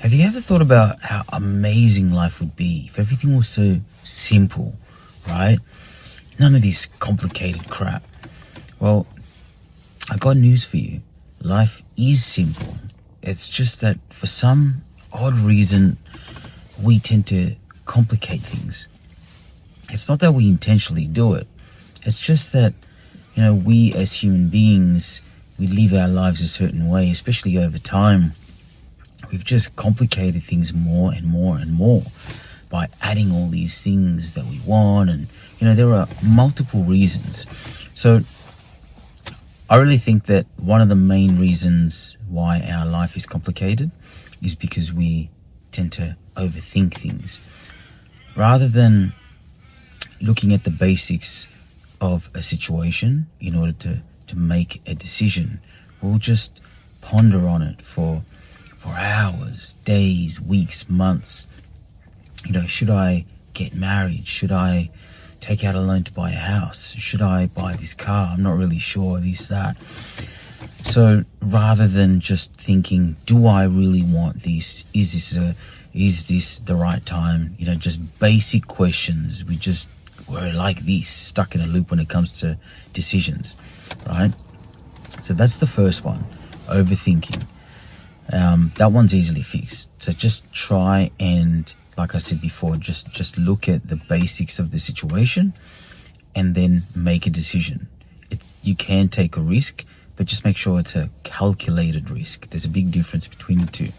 Have you ever thought about how amazing life would be if everything was so simple, right? None of this complicated crap. Well, I got news for you. Life is simple. It's just that for some odd reason, we tend to complicate things. It's not that we intentionally do it. It's just that, we as human beings, we live our lives a certain way, especially over time. We've just complicated things more and more and more by adding all these things that we want. And, there are multiple reasons. So I really think that one of the main reasons why our life is complicated is because we tend to overthink things. Rather than looking at the basics of a situation in order to make a decision, we'll just ponder on it for hours, days, weeks, months. Should I get married? Should I take out a loan to buy a house? Should I buy this car? I'm not really sure, this, that. So rather than just thinking, do I really want this? Is this the right time? Just basic questions. We're like this, stuck in a loop when it comes to decisions, right? So that's the first one, overthinking. That one's easily fixed. So just try and, like I said before, just look at the basics of the situation and then make a decision. You can take a risk, but just make sure it's a calculated risk. There's a big difference between the two.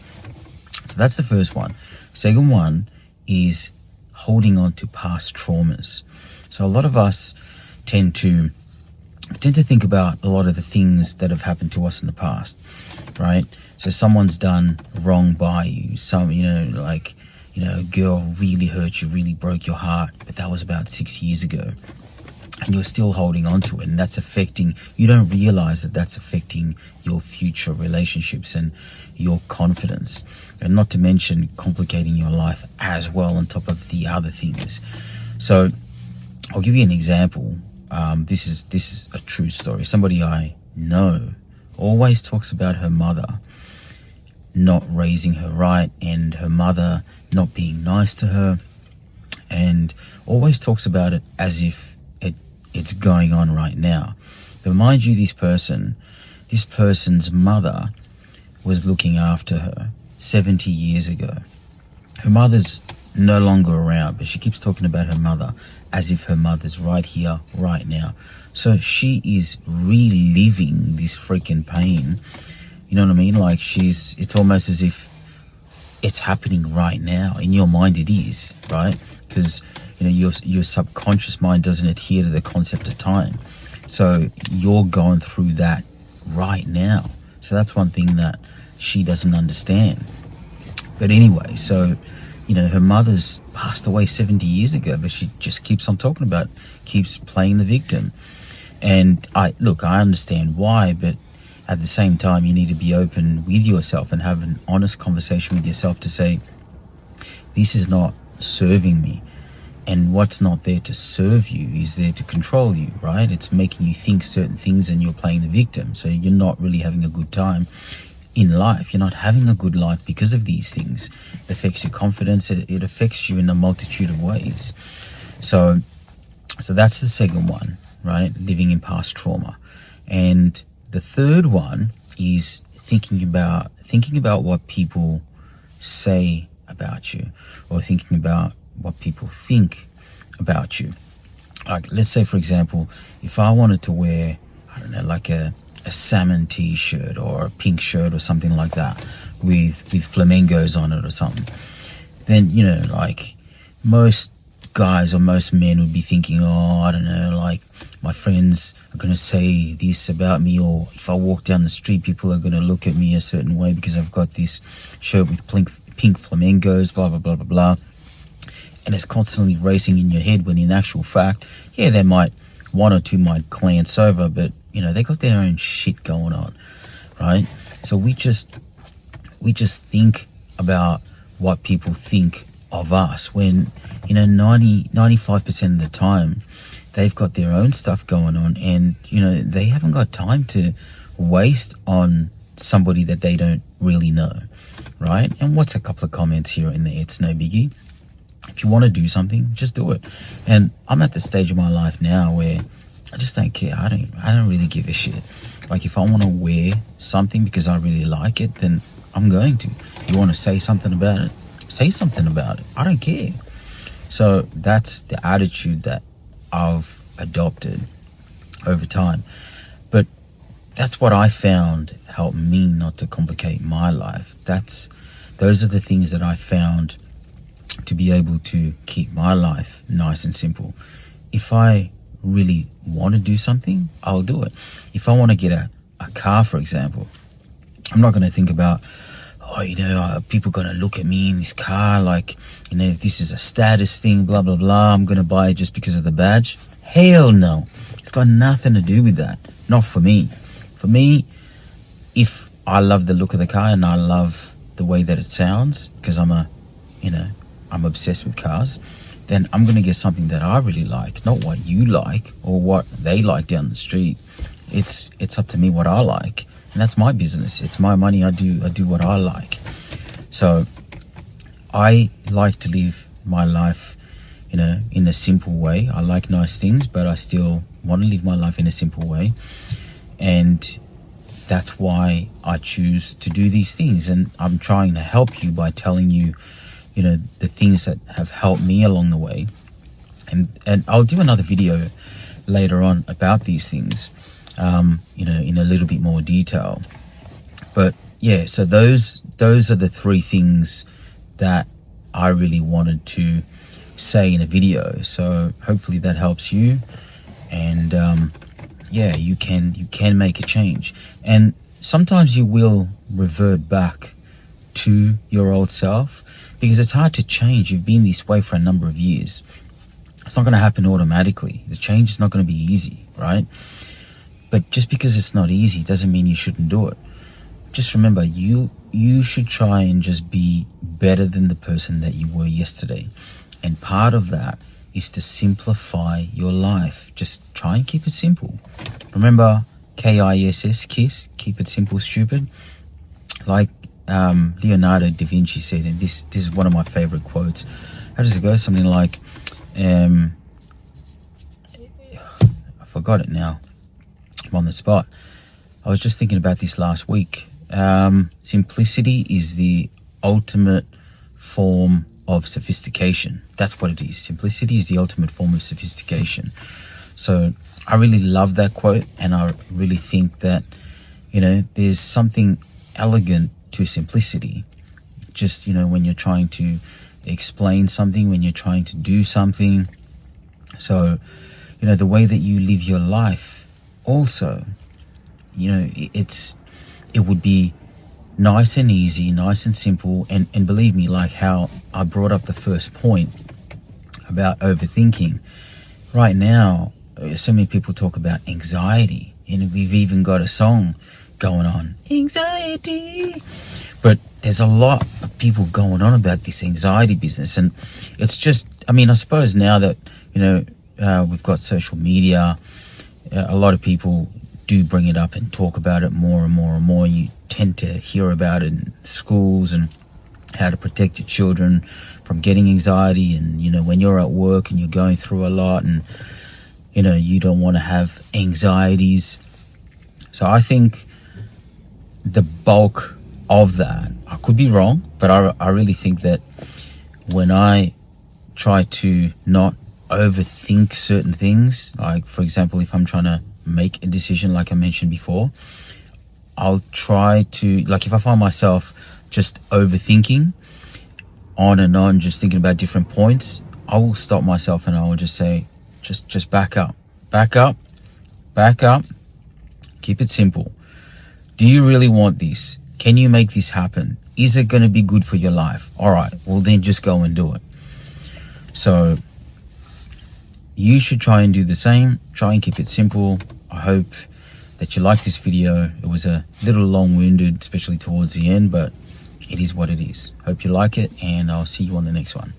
So that's the first one. Second one is holding on to past traumas. So a lot of us tend to think about a lot of the things that have happened to us in the past, right? So someone's done wrong by you. A girl really hurt you, really broke your heart, but that was about 6 years ago. And you're still holding on to it, and that's affecting, you don't realize that that's affecting your future relationships and your confidence. And not to mention complicating your life as well on top of the other things. So I'll give you an example. This is a true story. Somebody I know always talks about her mother not raising her right and her mother not being nice to her, and always talks about it as if it's going on right now. But mind you, this person's mother was looking after her 70 years ago. Her mother's no longer around, but she keeps talking about her mother as if her mother's right here, right now. So she is reliving this freaking pain. You know what I mean? Like it's almost as if it's happening right now. In your mind it is, right? Because, your subconscious mind doesn't adhere to the concept of time. So you're going through that right now. So that's one thing that she doesn't understand. But anyway, so, her mother's passed away 70 years ago, but she just keeps on talking about it, keeps playing the victim. And I understand why, but at the same time, you need to be open with yourself and have an honest conversation with yourself to say, this is not serving me. And what's not there to serve you is there to control you, right? It's making you think certain things and you're playing the victim. So you're not really having a good time in life. You're not having a good life because of these things. It affects your confidence. It affects you in a multitude of ways. So that's the second one, right? Living in past trauma. And the third one is thinking about what people say about you, or thinking about what people think about you. Like, let's say, for example, if I wanted to wear, I don't know, like a salmon t-shirt or a pink shirt or something like that with flamingos on it or something, then, like most guys or most men would be thinking, oh, I don't know, like my friends are going to say this about me, or if I walk down the street, people are going to look at me a certain way because I've got this shirt with pink flamingos, blah, blah, blah, blah, blah. And it's constantly racing in your head when in actual fact, yeah, one or two might glance over, but, they got their own shit going on, right? So we just think about what people think of us when, 95% of the time, they've got their own stuff going on, and, they haven't got time to waste on somebody that they don't really know, right? And what's a couple of comments here and there? It's no biggie. If you want to do something, just do it. And I'm at the stage of my life now where I just don't care. I don't really give a shit. Like, if I want to wear something because I really like it, then I'm going to. You want to say something about it? Say something about it. I don't care. So that's the attitude that I've adopted over time. But that's what I found helped me not to complicate my life. Those are the things that I found to be able to keep my life nice and simple. If I really want to do something, I'll do it. If I want to get a car, for example, I'm not going to think about, people going to look at me in this car like, this is a status thing, blah, blah, blah. I'm going to buy it just because of the badge. Hell no. It's got nothing to do with that. Not for me. For me, if I love the look of the car and I love the way that it sounds, because I'm obsessed with cars, then I'm going to get something that I really like, not what you like or what they like down the street. It's up to me what I like, and that's my business. It's my money. I do what I like. So I like to live my life, in a simple way. I like nice things, but I still want to live my life in a simple way. And that's why I choose to do these things. And I'm trying to help you by telling you, the things that have helped me along the way. And I'll do another video later on about these things, in a little bit more detail. But yeah, so those are the three things that I really wanted to say in a video. So hopefully that helps you. And you can make a change. And sometimes you will revert back to your old self, because it's hard to change. You've been this way for a number of years. It's not going to happen automatically. The change is not going to be easy, right? But just because it's not easy doesn't mean you shouldn't do it. Just remember, you should try and just be better than the person that you were yesterday. And part of that is to simplify your life. Just try and keep it simple. Remember, KISS, KISS, keep it simple, stupid. Like Leonardo da Vinci said, and this is one of my favorite quotes. How does it go? Something like, I forgot it now. I'm on the spot. I was just thinking about this last week. Simplicity is the ultimate form of sophistication. That's what it is. Simplicity is the ultimate form of sophistication. So I really love that quote, and I really think that, there's something elegant to simplicity. Just, when you're trying to explain something, when you're trying to do something. So, the way that you live your life also, it would be nice and easy, nice and simple. And believe me, like how I brought up the first point about overthinking. Right now, so many people talk about anxiety, and we've even got a song going on, anxiety. But there's a lot of people going on about this anxiety business, and it's just, I suppose now that we've got social media, a lot of people do bring it up and talk about it more and more and more. You tend to hear about it in schools and how to protect your children from getting anxiety, and when you're at work and you're going through a lot, and you don't want to have anxieties. So I think the bulk of that, I could be wrong, but I really think that when I try to not overthink certain things, like for example, if I'm trying to make a decision, like I mentioned before, I'll try to, like if I find myself just overthinking on and on, just thinking about different points, I will stop myself and I will just say, just back up, keep it simple. Do you really want this? Can you make this happen? Is it going to be good for your life? All right, well then just go and do it. So you should try and do the same. Try and keep it simple. I hope that you like this video. It was a little long-winded, especially towards the end, but it is what it is. Hope you like it, and I'll see you on the next one.